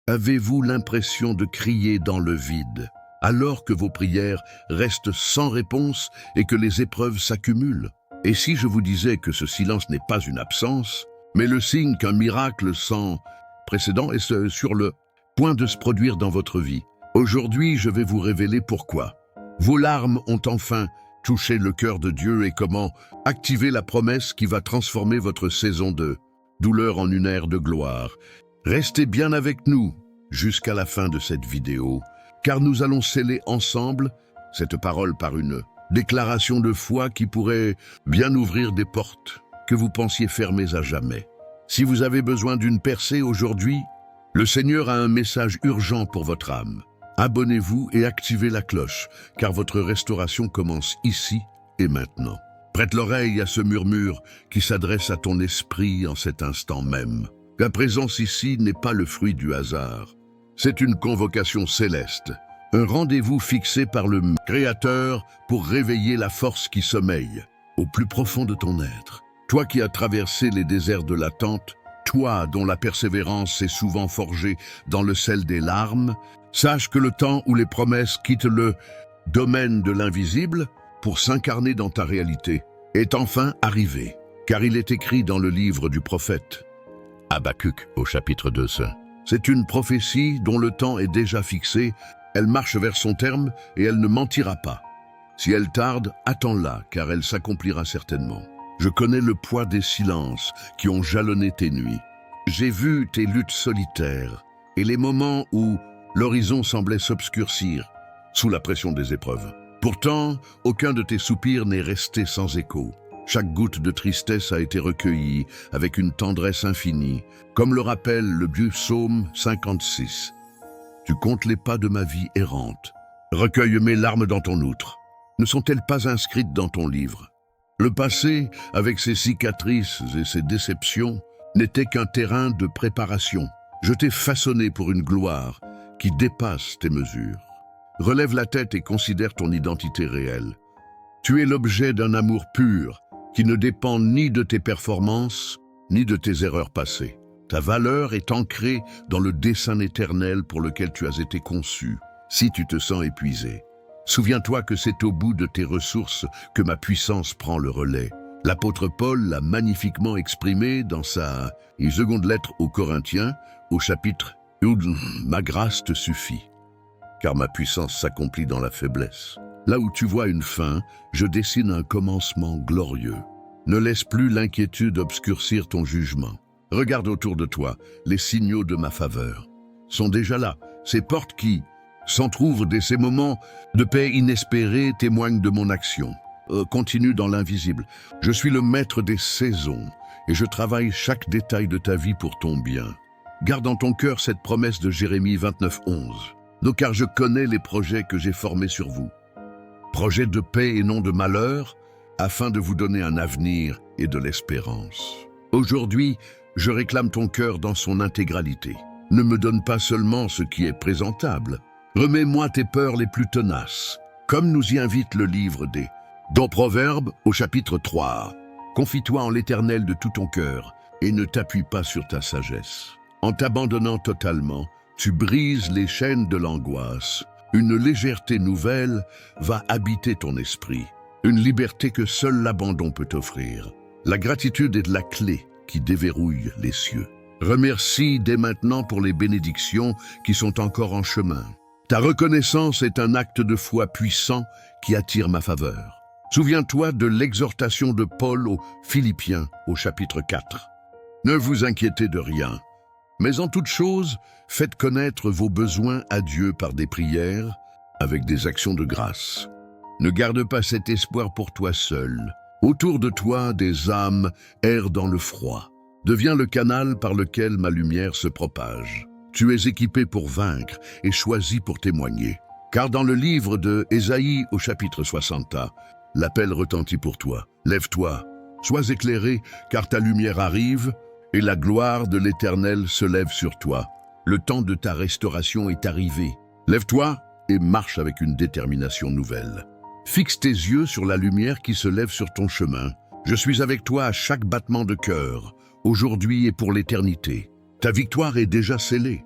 Avez-vous l'impression de crier dans le vide, alors que vos prières restent sans réponse et que les épreuves s'accumulent? Et si je vous disais que ce silence n'est pas une absence, mais le signe qu'un miracle sans précédent est sur le point de se produire dans votre vie? Aujourd'hui, je vais vous révéler pourquoi. Vos larmes ont enfin touché le cœur de Dieu et comment activer la promesse qui va transformer votre saison de douleur en une ère de gloire. Restez bien avec nous jusqu'à la fin de cette vidéo, car nous allons sceller ensemble cette parole par une déclaration de foi qui pourrait bien ouvrir des portes que vous pensiez fermées à jamais. Si vous avez besoin d'une percée aujourd'hui, le Seigneur a un message urgent pour votre âme. Abonnez-vous et activez la cloche, car votre restauration commence ici et maintenant. Prête l'oreille à ce murmure qui s'adresse à ton esprit en cet instant même. La présence ici n'est pas le fruit du hasard. C'est une convocation céleste, un rendez-vous fixé par le Créateur pour réveiller la force qui sommeille au plus profond de ton être. Toi qui as traversé les déserts de l'attente, toi dont la persévérance est souvent forgée dans le sel des larmes, sache que le temps où les promesses quittent le domaine de l'invisible pour s'incarner dans ta réalité est enfin arrivé. Car il est écrit dans le livre du prophète Habacuc au chapitre 2. C'est une prophétie dont le temps est déjà fixé, elle marche vers son terme et elle ne mentira pas. Si elle tarde, attends-la, car elle s'accomplira certainement. Je connais le poids des silences qui ont jalonné tes nuits. J'ai vu tes luttes solitaires et les moments où l'horizon semblait s'obscurcir sous la pression des épreuves. Pourtant, aucun de tes soupirs n'est resté sans écho. Chaque goutte de tristesse a été recueillie avec une tendresse infinie, comme le rappelle le vieux psaume 56. Tu comptes les pas de ma vie errante. Recueille mes larmes dans ton outre. Ne sont-elles pas inscrites dans ton livre? Le passé, avec ses cicatrices et ses déceptions, n'était qu'un terrain de préparation. Je t'ai façonné pour une gloire qui dépasse tes mesures. Relève la tête et considère ton identité réelle. Tu es l'objet d'un amour pur, qui ne dépend ni de tes performances, ni de tes erreurs passées. Ta valeur est ancrée dans le dessein éternel pour lequel tu as été conçu. Si tu te sens épuisé, souviens-toi que c'est au bout de tes ressources que ma puissance prend le relais. L'apôtre Paul l'a magnifiquement exprimé dans sa seconde lettre aux Corinthiens, au chapitre « Ma grâce te suffit, car ma puissance s'accomplit dans la faiblesse ». Là où tu vois une fin, je dessine un commencement glorieux. Ne laisse plus l'inquiétude obscurcir ton jugement. Regarde autour de toi, les signaux de ma faveur sont déjà là. Ces portes qui s'entr'ouvrent dès ces moments de paix inespérés témoignent de mon action. Continue dans l'invisible. Je suis le maître des saisons et je travaille chaque détail de ta vie pour ton bien. Garde en ton cœur cette promesse de Jérémie 29:11. « Car je connais les projets que j'ai formés sur vous. Projet de paix et non de malheur, afin de vous donner un avenir et de l'espérance. » Aujourd'hui, je réclame ton cœur dans son intégralité. Ne me donne pas seulement ce qui est présentable. Remets-moi tes peurs les plus tenaces, comme nous y invite le livre des Proverbes au chapitre 3. Confie-toi en l'Éternel de tout ton cœur et ne t'appuie pas sur ta sagesse. En t'abandonnant totalement, tu brises les chaînes de l'angoisse. Une légèreté nouvelle va habiter ton esprit, une liberté que seul l'abandon peut offrir. La gratitude est la clé qui déverrouille les cieux. Remercie dès maintenant pour les bénédictions qui sont encore en chemin. Ta reconnaissance est un acte de foi puissant qui attire ma faveur. Souviens-toi de l'exhortation de Paul aux Philippiens au chapitre 4. Ne vous inquiétez de rien, mais en toute chose, faites connaître vos besoins à Dieu par des prières, avec des actions de grâce. Ne garde pas cet espoir pour toi seul. Autour de toi, des âmes errent dans le froid. Deviens le canal par lequel ma lumière se propage. Tu es équipé pour vaincre et choisi pour témoigner. Car dans le livre de Ésaïe au chapitre 60, l'appel retentit pour toi. Lève-toi, sois éclairé, car ta lumière arrive, et la gloire de l'Éternel se lève sur toi. Le temps de ta restauration est arrivé. Lève-toi et marche avec une détermination nouvelle. Fixe tes yeux sur la lumière qui se lève sur ton chemin. Je suis avec toi à chaque battement de cœur, aujourd'hui et pour l'éternité. Ta victoire est déjà scellée.